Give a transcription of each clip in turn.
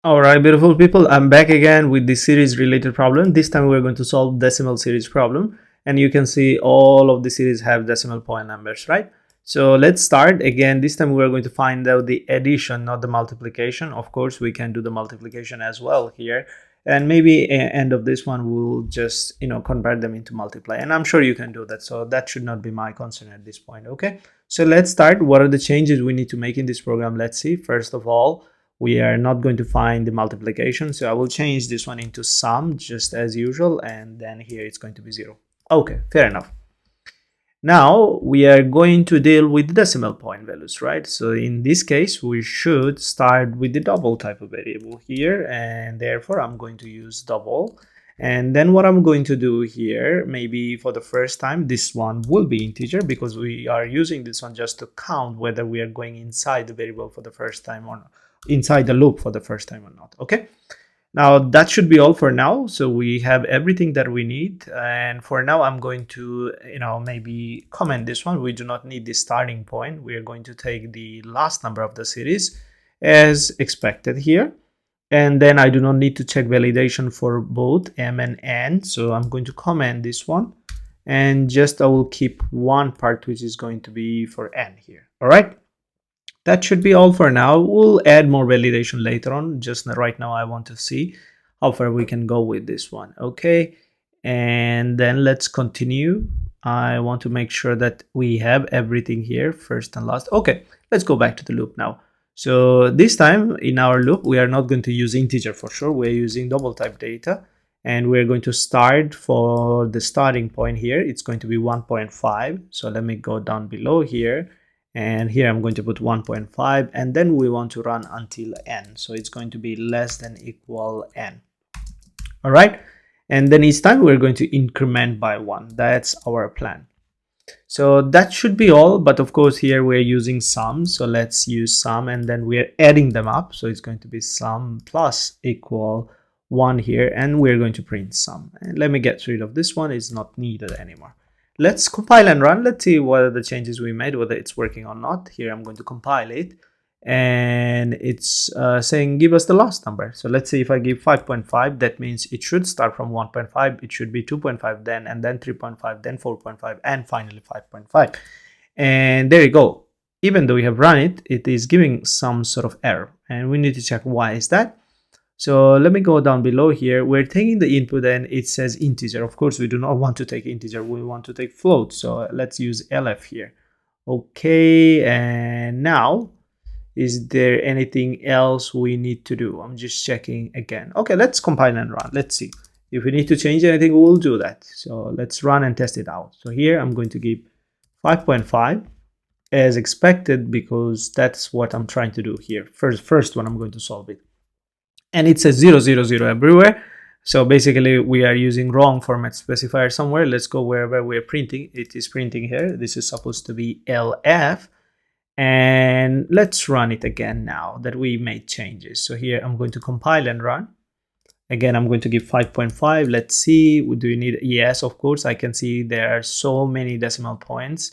All right, beautiful people, I'm back again with the series related problem. This time we're going to solve decimal series problem, and you can see all of the series have decimal point numbers, right? So let's start again. This time we're going to find out the addition, not the multiplication. Of course, we can do the multiplication as well here, and maybe end of this one we'll just convert them into multiply, and I'm sure you can do that, so that should not be my concern at this point. Okay, so let's start. What are the changes we need to make in this program? Let's see. First of all, we are not going to find the multiplication, so I will change this one into sum just as usual, and then here it's going to be 0. Okay, fair enough. Now we are going to deal with decimal point values, right? So in this case we should start with the double type of variable here, and therefore I'm going to use double. And then what I'm going to do here, maybe for the first time, this one will be integer because we are using this one just to count whether we are going inside the variable for the first time or not, inside the loop for the first time or not. Okay, now that should be all for now. So we have everything that we need, and for now I'm going to maybe comment this one. We do not need the starting point. We are going to take the last number of the series as expected here, and then I do not need to check validation for both m and n, so I'm going to comment this one, and just I will keep one part which is going to be for n here. All right, that should be all for now. We'll add more validation later on. Just right now I want to see how far we can go with this one. Okay, and then let's continue. I want to make sure that we have everything here, first and last. Okay, let's go back to the loop now. So this time in our loop we are not going to use integer for sure. We're using double type data, and we're going to start for the starting point here. It's going to be 1.5. so let me go down below here, and here I'm going to put 1.5, and then we want to run until n, so it's going to be less than equal n. All right, and then each time we're going to increment by 1. That's our plan. So that should be all, but of course here we're using sum, so let's use sum, and then we're adding them up, so it's going to be sum plus equal 1 here, and we're going to print sum. And let me get rid of this one, it's not needed anymore. Let's compile and run. Let's see what are the changes we made, whether it's working or not. Here I'm going to compile it, and it's saying give us the last number. So let's see, if I give 5.5, that means it should start from 1.5, it should be 2.5 then, and then 3.5, then 4.5, and finally 5.5. And there you go. Even though we have run it, it is giving some sort of error, and we need to check why is that. So let me go down below here. We're taking the input and it says integer. Of course, we do not want to take integer. We want to take float. So let's use LF here. Okay, and now, is there anything else we need to do? I'm just checking again. Okay, let's compile and run. Let's see. If we need to change anything, we'll do that. So let's run and test it out. So here I'm going to give 5.5 as expected because that's what I'm trying to do here. First one, I'm going to solve it. And it says 0, 0, 0 everywhere. So basically we are using wrong format specifier somewhere. Let's go wherever we're printing. It is printing here. This is supposed to be LF. And let's run it again now that we made changes. So here I'm going to compile and run. Again, I'm going to give 5.5. Let's see, do we need, yes, of course, I can see there are so many decimal points,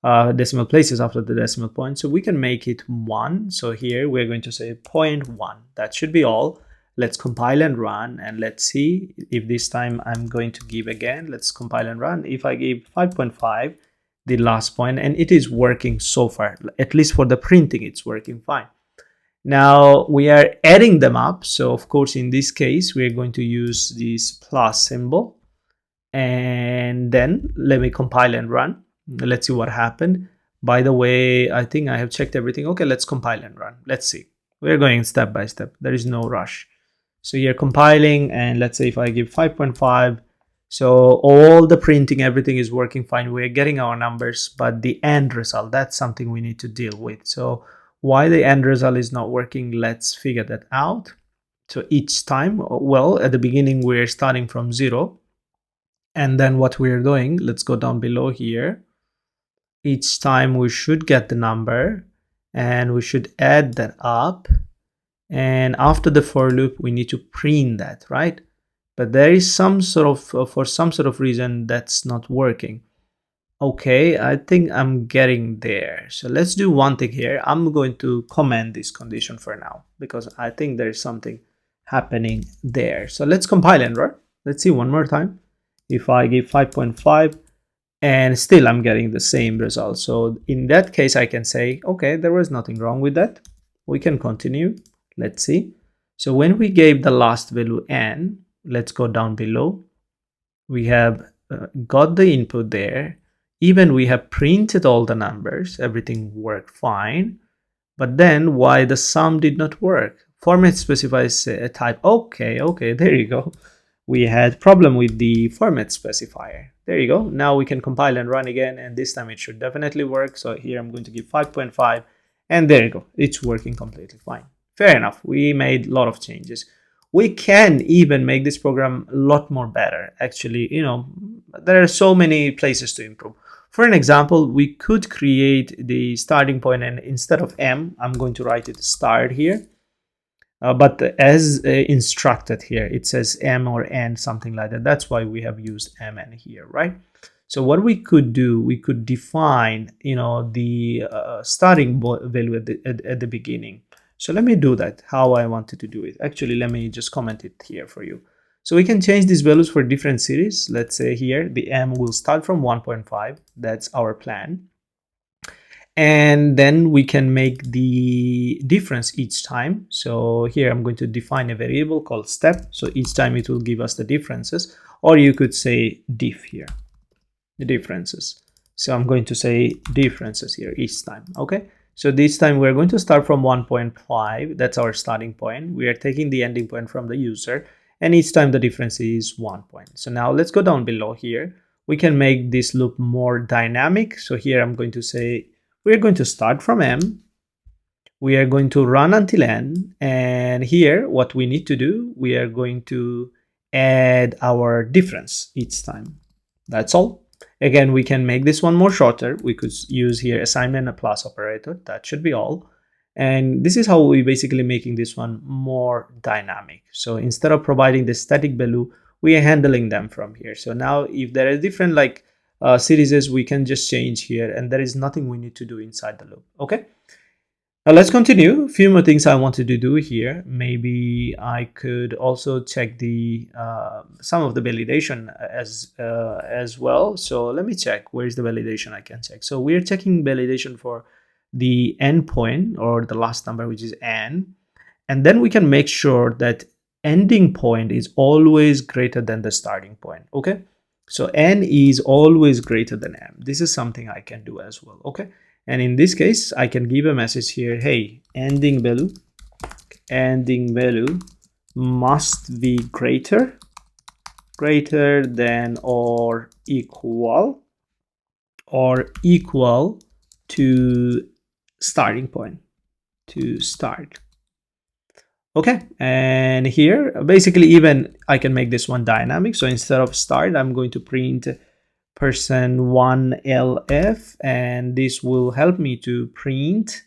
decimal places after the decimal point. So we can make it 1. So here we're going to say 0.1. That should be all. Let's compile and run, and let's see if this time I'm going to give again. Let's compile and run. If I give 5.5, the last point, and it is working so far, at least for the printing, it's working fine. Now we are adding them up. So of course, in this case, we're going to use this plus symbol, and then let me compile and run. Let's see what happened. By the way, I think I have checked everything. Okay, let's compile and run. Let's see. We're going step by step. There is no rush. So you're compiling, and let's say if I give 5.5, so all the printing, everything is working fine. We're getting our numbers, but the end result, that's something we need to deal with. So why the end result is not working, let's figure that out. So each time, well, at the beginning, we're starting from 0. And then what we're doing, let's go down below here. Each time we should get the number, and we should add that up. And after the for loop, we need to print that, right? But there is some sort of, for some sort of reason, that's not working. Okay, I think I'm getting there. So let's do one thing here. I'm going to comment this condition for now, because I think there's something happening there. So let's compile and run. Let's see one more time. If I give 5.5 and still I'm getting the same result. So in that case, I can say, okay, there was nothing wrong with that. We can continue. Let's see. So when we gave the last value n, let's go down below. We have got the input there. Even we have printed all the numbers. Everything worked fine. But then why the sum did not work? Format specifies a type. Okay, there you go. We had problem with the format specifier. There you go. Now we can compile and run again, and this time it should definitely work. So here I'm going to give 5.5, and there you go. It's working completely fine. Fair enough. We made a lot of changes. We can even make this program a lot more better. Actually, there are so many places to improve. For an example, we could create the starting point, and instead of m, I'm going to write it start here. But as instructed here, it says m or n, something like that. That's why we have used mn here, right? So what we could do, we could define, the starting value at the beginning. So let me do that, how I wanted to do it. Actually, let me just comment it here for you. So we can change these values for different series. Let's say here, the m will start from 1.5. That's our plan. And then we can make the difference each time. So here I'm going to define a variable called step. So each time it will give us the differences, or you could say diff here, the differences. So I'm going to say differences here each time. Okay. So this time we're going to start from 1.5. That's our starting point. We are taking the ending point from the user, and each time the difference is 1 point. So now let's go down below here. We can make this loop more dynamic. So here I'm going to say, we're going to start from m, we are going to run until n, and here what we need to do, we are going to add our difference each time. That's all. Again, we can make this one more shorter. We could use here assignment a plus operator. That should be all. And this is how we basically making this one more dynamic. So instead of providing the static value, we are handling them from here. So now if there are different series, we can just change here, and there is nothing we need to do inside the loop. Okay, now let's continue. A few more things I wanted to do here. Maybe I could also check the some of the validation as well. So let me check where is the validation I can check. So we're checking validation for the endpoint, or the last number, which is n, and then we can make sure that ending point is always greater than the starting point. Okay, so n is always greater than m. This is something I can do as well. Okay, and in this case, I can give a message here, hey, ending value must be greater than or equal to starting point, to start. Okay, and here basically even I can make this one dynamic. So instead of start, I'm going to print %1lf, and this will help me to print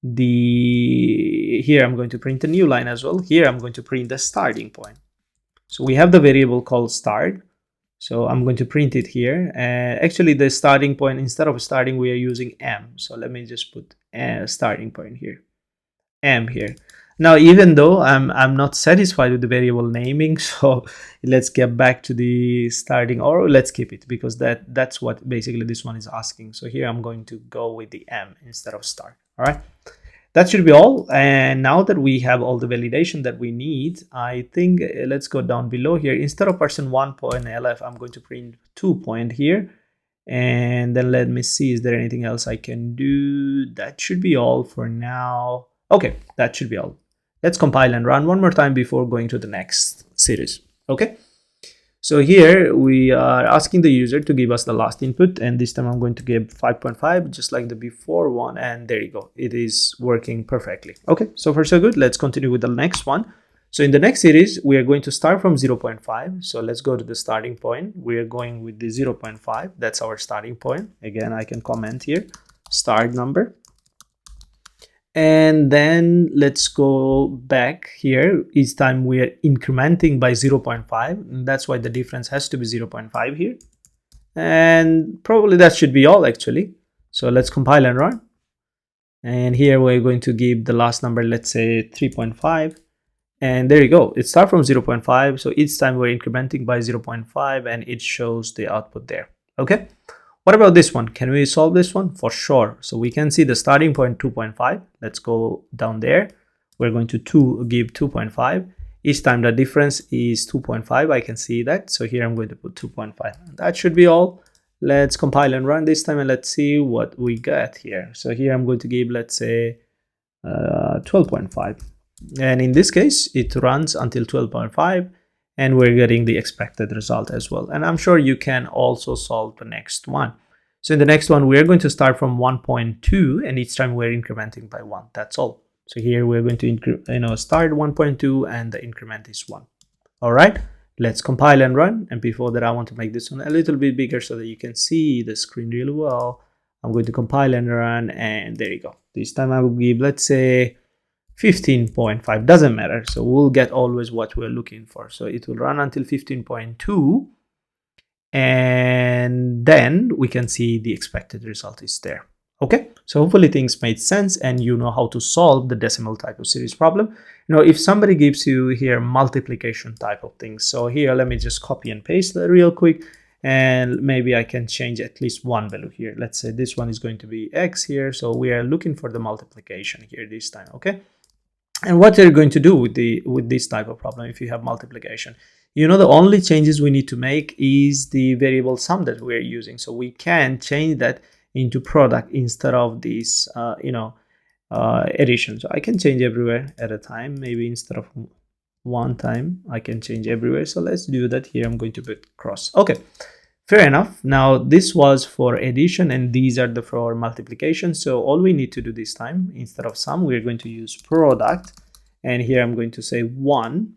here I'm going to print a new line as well. Here I'm going to print the starting point. So we have the variable called start. So I'm going to print it here. And actually the starting point, instead of starting, we are using m. So let me just put a starting point here, m here. Now, even though I'm not satisfied with the variable naming, so let's get back to the starting, or let's keep it, because that's what basically this one is asking. So here I'm going to go with the m instead of start. All right, that should be all. And now that we have all the validation that we need, I think let's go down below here. Instead of %1.lf, I'm going to print 2 point here. And then let me see, is there anything else I can do? That should be all for now. Okay, that should be all. Let's compile and run one more time before going to the next series. Okay, so here we are asking the user to give us the last input, and this time I'm going to give 5.5, just like the before one, and there you go. It is working perfectly. Okay, so far so good. Let's continue with the next one. So in the next series, we are going to start from 0.5. So let's go to the starting point. We are going with the 0.5. That's our starting point. Again, I can comment here, start number. And then let's go back here. Each time we are incrementing by 0.5. And that's why the difference has to be 0.5 here. And probably that should be all actually. So let's compile and run. And here we're going to give the last number, let's say 3.5. And there you go. It starts from 0.5. So each time we're incrementing by 0.5 and it shows the output there. Okay. What about this one? Can we solve this one? For sure. So we can see the starting point 2.5. Let's go down there. We're going to give 2.5. Each time the difference is 2.5, I can see that. So here I'm going to put 2.5. That should be all. Let's compile and run this time and let's see what we got here. So here I'm going to give, let's say, 12.5. And in this case, it runs until 12.5. And we're getting the expected result as well. And I'm sure you can also solve the next one. So in the next one, we're going to start from 1.2, and each time we're incrementing by 1. That's all. So here we're going to start 1.2 and the increment is 1. All right, let's compile and run. And before that, I want to make this one a little bit bigger so that you can see the screen really well. I'm going to compile and run, and there you go. This time I will give, let's say, 15.5, doesn't matter. So we'll get always what we're looking for. So it will run until 15.2, and then we can see the expected result is there. Okay, so hopefully things made sense and you know how to solve the decimal type of series problem. If somebody gives you here multiplication type of things, so here let me just copy and paste that real quick, and maybe I can change at least one value here. Let's say this one is going to be x here. So we are looking for the multiplication here this time. Okay. And what you're going to do with this type of problem, if you have multiplication, the only changes we need to make is the variable sum that we're using. So we can change that into product instead of this, addition. So I can change everywhere at a time. Maybe instead of one time, I can change everywhere. So let's do that here. I'm going to put cross. Okay. Fair enough. Now this was for addition and these are for multiplication. So all we need to do this time, instead of sum, we're going to use product. And here I'm going to say 1.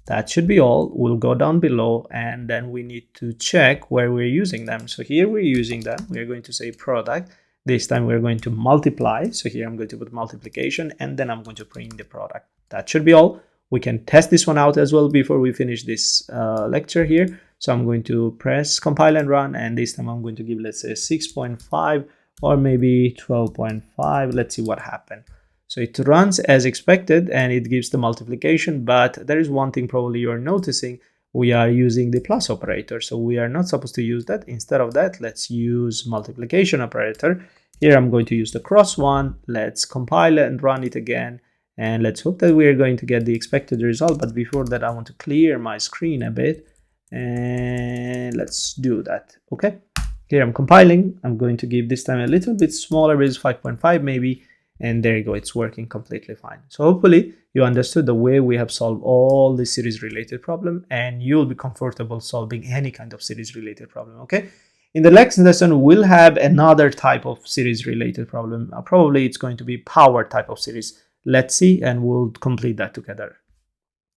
That should be all. We'll go down below and then we need to check where we're using them. So here we're using them. We're going to say product. This time we're going to multiply. So here I'm going to put multiplication and then I'm going to print the product. That should be all. We can test this one out as well before we finish this lecture here. So I'm going to press compile and run, and this time I'm going to give, let's say, 6.5 or maybe 12.5. Let's see what happened. So it runs as expected and it gives the multiplication, but there is one thing probably you're noticing. We are using the plus operator, so we are not supposed to use that. Instead of that, let's use multiplication operator. Here I'm going to use the cross one. Let's compile and run it again. And let's hope that we are going to get the expected result. But before that, I want to clear my screen a bit. And let's do that. Okay, here I'm compiling. I'm going to give this time a little bit smaller, maybe 5.5 maybe, and there you go, it's working completely fine. So hopefully you understood the way we have solved all the series related problem, and you'll be comfortable solving any kind of series related problem. Okay, in the next lesson we'll have another type of series related problem. Probably it's going to be power type of series. Let's see, and we'll complete that together.